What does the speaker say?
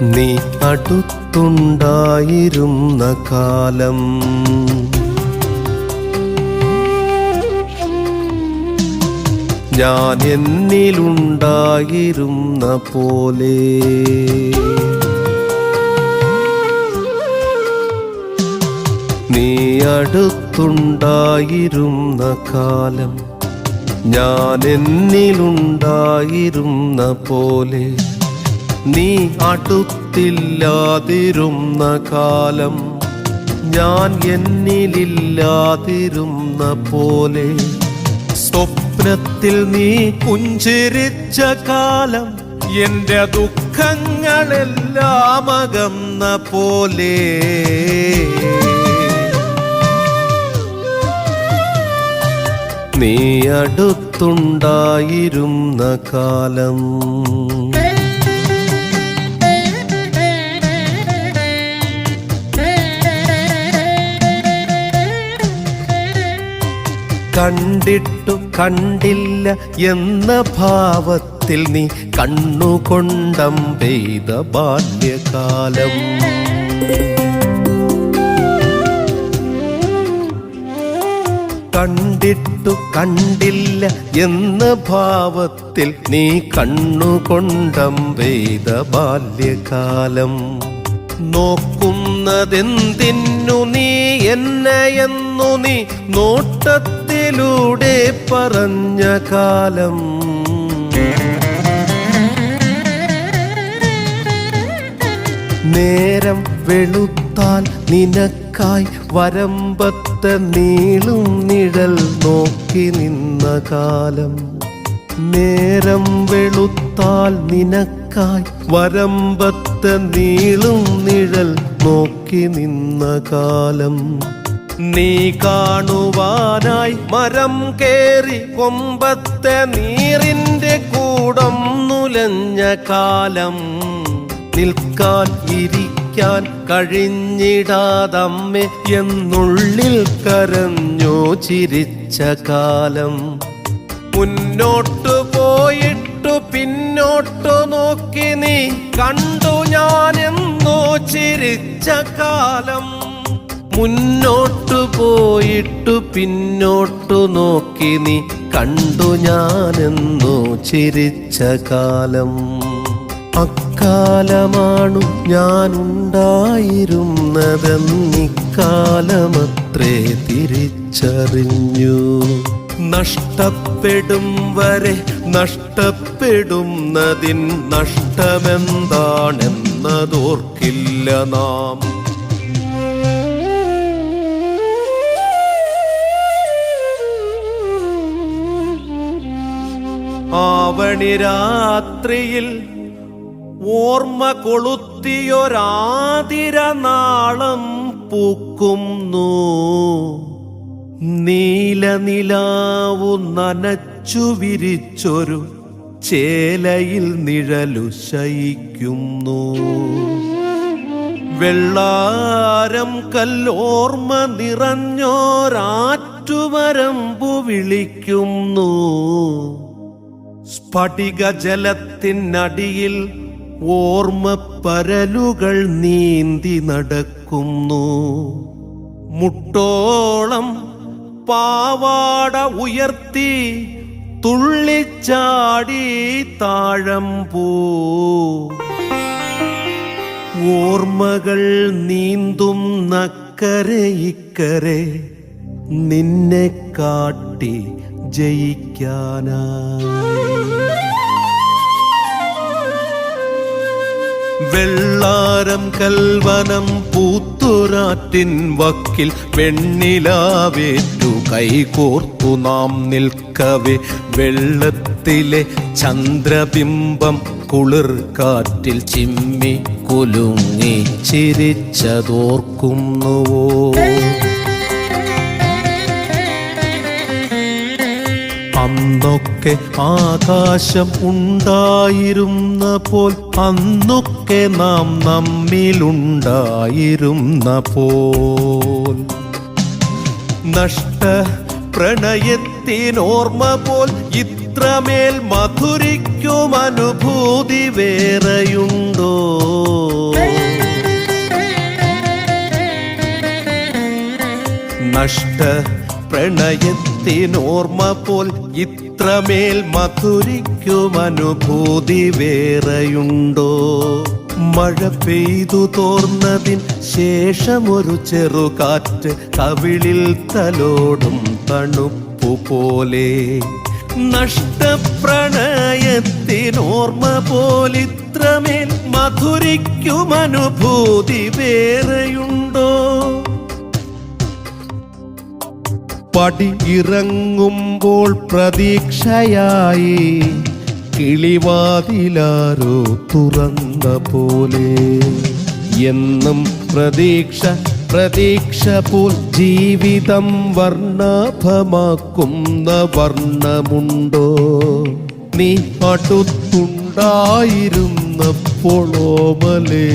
നീ അടുത്തുണ്ടായിരുന്ന കാലം ഞാൻ എന്നിലുണ്ടായിരുന്ന പോലെ നീ അടുത്തുണ്ടായിരുന്ന കാലം ഞാൻ എന്നിലുണ്ടായിരുന്ന പോലെ നീ അടുത്തില്ലാതിരുന്ന കാലം ഞാൻ എന്നിലില്ലാതിരുന്ന പോലെ സ്വപ്നത്തിൽ നീ പുഞ്ചിരിച്ച കാലം എന്റെ ദുഃഖങ്ങളെല്ലാം അകന്ന പോലെ നീ അടുത്തുണ്ടായിരുന്ന കാലം കണ്ടിട്ടു കണ്ടില്ല എന്ന ഭാവത്തിൽ നീ കണ്ണുകൊണ്ടം പെയ്ത ബാല്യകാലം കണ്ടിട്ടു കണ്ടില്ല എന്ന ഭാവത്തിൽ നീ കണ്ണുകൊണ്ടം പെയ്ത ബാല്യകാലം നോക്കുന്നതെന്തിന്നു നീ എന്നെയെന്നു നീ നോട്ടത്തിലൂടെ പറഞ്ഞ കാലം നേരം വെളുത്താൽ നിനക്കായി വരമ്പത്ത് നീളും നിഴൽ നോക്കി നിന്ന കാലം നേരം വെളുത്താൽ നിനക്കായി വരമ്പത്ത് നീളും നിഴൽ നോക്കി നിന്ന കാലം നീ കാണുവാനായി മരം കേറി കൊമ്പത്തെ നീറിന്റെ കൂടം നുലഞ്ഞ കാലം നിൽക്കാൻ ഇരിക്കാൻ കഴിഞ്ഞിടാതമ്മേ എന്നുള്ളിൽ കരഞ്ഞോ ചിരിച്ച കാലം മുന്നോട്ടു പോയിട്ടു പിന്നോട്ടു നോക്കി നീ കണ്ടു ഞാനെന്നോ ചിരിച്ച കാലം മുന്നോട്ടു പോയിട്ടു പിന്നോട്ടു നോക്കി നീ കണ്ടു ഞാനെന്നോ ചിരിച്ച കാലം അക്കാലമാണു ഞാനുണ്ടായിരുന്നതെന്നിക്കാലമത്രേ തിരിച്ചറിഞ്ഞു നഷ്ടപ്പെടും വരെ നഷ്ടപ്പെടുന്നതിൻ നഷ്ടമെന്താണെന്നതോർക്കില്ല നാം ആവണി രാത്രിയിൽ ഓർമ്മ കൊളുത്തിയൊരാതിര നാളം പൂക്കുന്നു നീലനിലാവു നനച്ചു വിരിച്ചൊരു ചേലയിൽ നിഴലു ശയിക്കുന്നു വെള്ളാരം കല്ലോർമ്മ നിറഞ്ഞോരാറ്റുവരമ്പു വിളിക്കുന്നു സ്ഫടിക ജലത്തിനടിയിൽ ഓർമ്മ പരലുകൾ നീന്തി നടക്കുന്നു മുട്ടോളം പാവാട ഉയർത്തി തുള്ളിച്ചാടി താഴമ്പൂ ഓർമ്മകൾ നീന്തും നക്കരെ ഇക്കരെ നിന്നെ കാട്ടി ജയിക്കാനായി വെള്ളാരം കൽവനം പൂത്തുരാറ്റിൻ വക്കിൽ വെണ്ണിലാവേറ്റു കൈകോർത്തു നാം നിൽക്കവേ വെള്ളത്തിലെ ചന്ദ്രബിംബം കുളിർ കാറ്റിൽ ചിമ്മി കുലുങ്ങി ചിരിച്ചതോർക്കുന്നുവോ അന്നൊക്കെ ആകാശം ഉണ്ടായിരുന്ന പോൽ അന്നൊക്കെ നാം നമ്മിലുണ്ടായിരുന്ന പോൽ നഷ്ട പ്രണയത്തിനോർമ്മ പോൽ ഇത്രമേൽ മധുരിക്കും അനുഭൂതി വേറെയുണ്ടോ നഷ്ട പ്രണയത്തിനോർമ്മ പോൽ ഇത്രമേൽ മധുരിക്കും അനുഭൂതി വേറെയുണ്ടോ? മഴ പെയ്തു തോർന്നതിൻ ശേഷമൊരു ചെറുകാറ്റ് കവിളിൽ തലോടും തണുപ്പു പോലെ. നഷ്ടപ്രണയത്തിനോർമ്മ പോലിത്രമേൽ മധുരിക്കും അനുഭൂതി വേറെയുണ്ടോ? പടി ഇറങ്ങുമ്പോൾ പ്രതീക്ഷയായി കിളിവാതിലാരോ തുറന്ന പോലെ. എന്നും പ്രതീക്ഷ പ്രതീക്ഷ പോൽ ജീവിതം വർണ്ണാഭമാക്കുന്ന വർണ്ണമുണ്ടോ? നീ അടുത്തുണ്ടായിരുന്നപ്പോളോമലേ